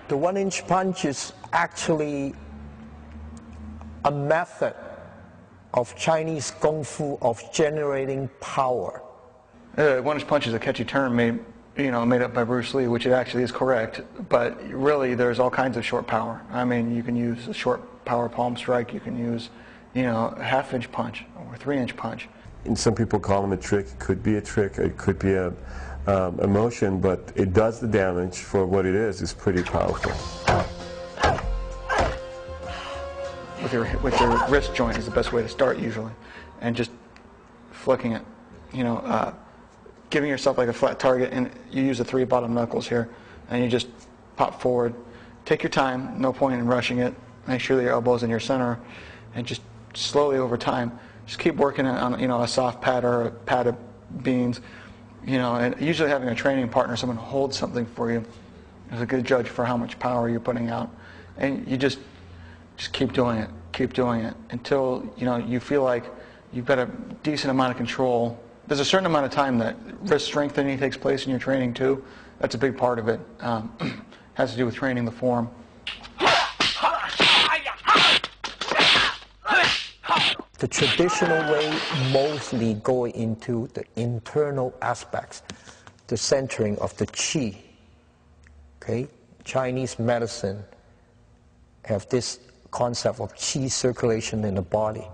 The one-inch punch is actually a method of Chinese Kung Fu of generating power. One-inch punch is a catchy term made up by Bruce Lee, which it actually is correct, but really there's all kinds of short power. I mean, you can use a short power palm strike, you can use, a half-inch punch or a 3-inch punch. And some people call them a trick. It could be a trick, it could be a motion, but it does the damage for what it is. It's pretty powerful. With your wrist joint is the best way to start usually, and just flicking it, giving yourself like a flat target, and you use the 3 bottom knuckles here, and you just pop forward. Take your time, no point in rushing it. Make sure that your elbow's in your center, and just slowly over time, just keep working it on a soft pad or a pad of beans. And usually having a training partner, someone who holds something for you, is a good judge for how much power you're putting out. And you just keep doing it until you feel like you've got a decent amount of control. There's a certain amount of time that wrist strengthening takes place in your training too. That's a big part of it. Has to do with training the form. The traditional way mostly go into the internal aspects, the centering of the qi. Okay, Chinese medicine have this concept of qi circulation in the body,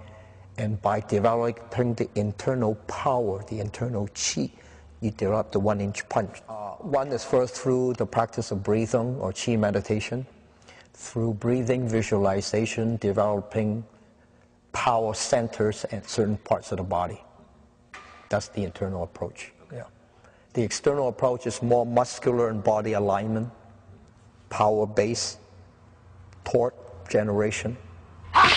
and by developing the internal power, the internal qi, you develop the one-inch punch. One is first through the practice of breathing or qi meditation, through breathing visualization, developing power centers at certain parts of the body. That's the internal approach. Yeah. The external approach is more muscular and body alignment, power base, torque generation. A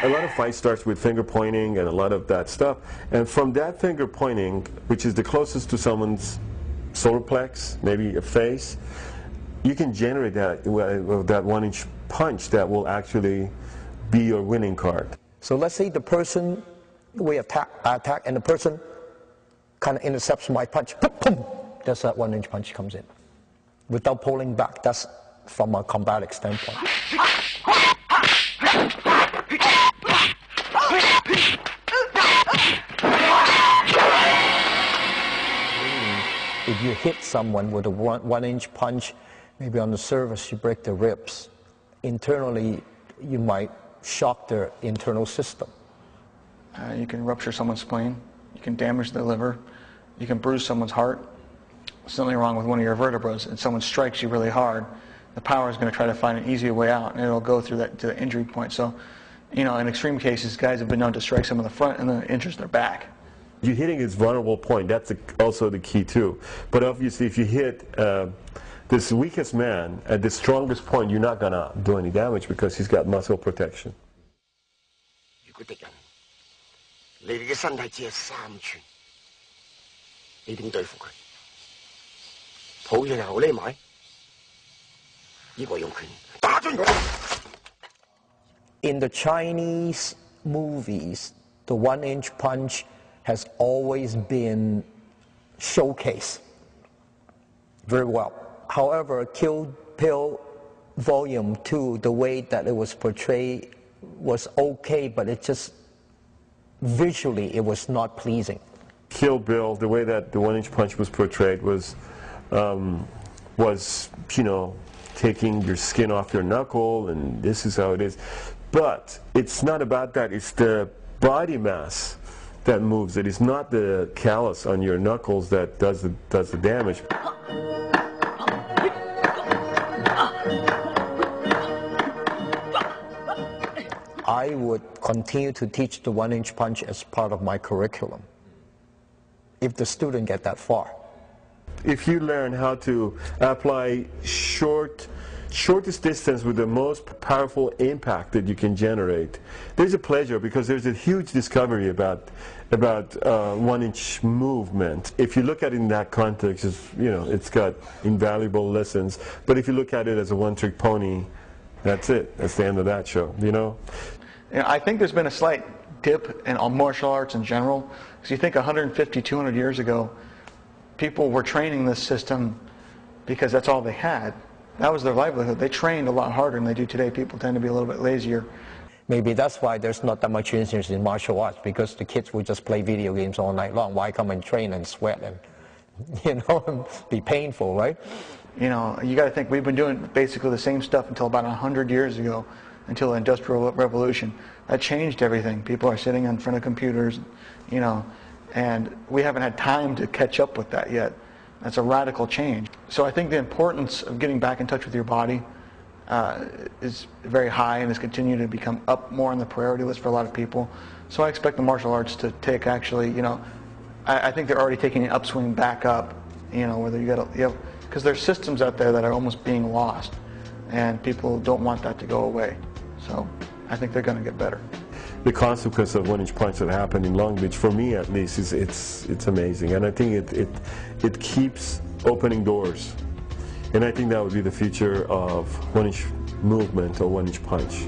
lot of fight starts with finger pointing and a lot of that stuff, and from that finger pointing, which is the closest to someone's solar plex, maybe a face, you can generate that one-inch punch that will actually be your winning card. So let's say the person, we attack, and the person kind of intercepts my punch. Boom, boom. That's that one-inch punch comes in. Without pulling back, that's from a combatic standpoint. If you hit someone with a one-inch punch, maybe on the surface you break their ribs. Internally, you might shock their internal system. You can rupture someone's spleen. You can damage the liver. You can bruise someone's heart. Something wrong with one of your vertebrae, and someone strikes you really hard, the power is going to try to find an easier way out, and it'll go through that to the injury point. So, in extreme cases, guys have been known to strike someone in the front and then injures their back. You're hitting his vulnerable point. That's also the key too. But obviously, if you hit this weakest man at the strongest point, you're not gonna do any damage because he's got muscle protection. In the Chinese movies, the one-inch punch has always been showcased very well. However, Kill Bill Volume 2, the way that it was portrayed was okay, but it just, visually, it was not pleasing. Kill Bill, the way that the one-inch punch was portrayed was taking your skin off your knuckle, and this is how it is. But it's not about that. It's the body mass that moves it. It's not the callus on your knuckles that does the damage. I would continue to teach the one-inch punch as part of my curriculum, if the student get that far. If you learn how to apply shortest distance with the most powerful impact that you can generate, there's a pleasure, because there's a huge discovery about one-inch movement. If you look at it in that context, it's got invaluable lessons. But if you look at it as a one-trick pony, that's it. That's the end of that show. I think there's been a slight dip in all martial arts in general. Because you think 150, 200 years ago, people were training this system because that's all they had. That was their livelihood. They trained a lot harder than they do today. People tend to be a little bit lazier. Maybe that's why there's not that much interest in martial arts, because the kids will just play video games all night long. Why come and train and sweat and, be painful, right? You got to think we've been doing basically the same stuff until about 100 years ago, until the Industrial Revolution. That changed everything. People are sitting in front of computers, and we haven't had time to catch up with that yet. That's a radical change. So I think the importance of getting back in touch with your body is very high and has continued to become up more on the priority list for a lot of people. So I expect the martial arts to take I think they're already taking an upswing back up, whether because there's systems out there that are almost being lost, and people don't want that to go away. So I think they're going to get better. The consequence of 1-inch punch that happened in Long Beach, for me at least, is it's amazing, and I think it keeps opening doors, and I think that would be the future of 1-inch movement or 1-inch punch.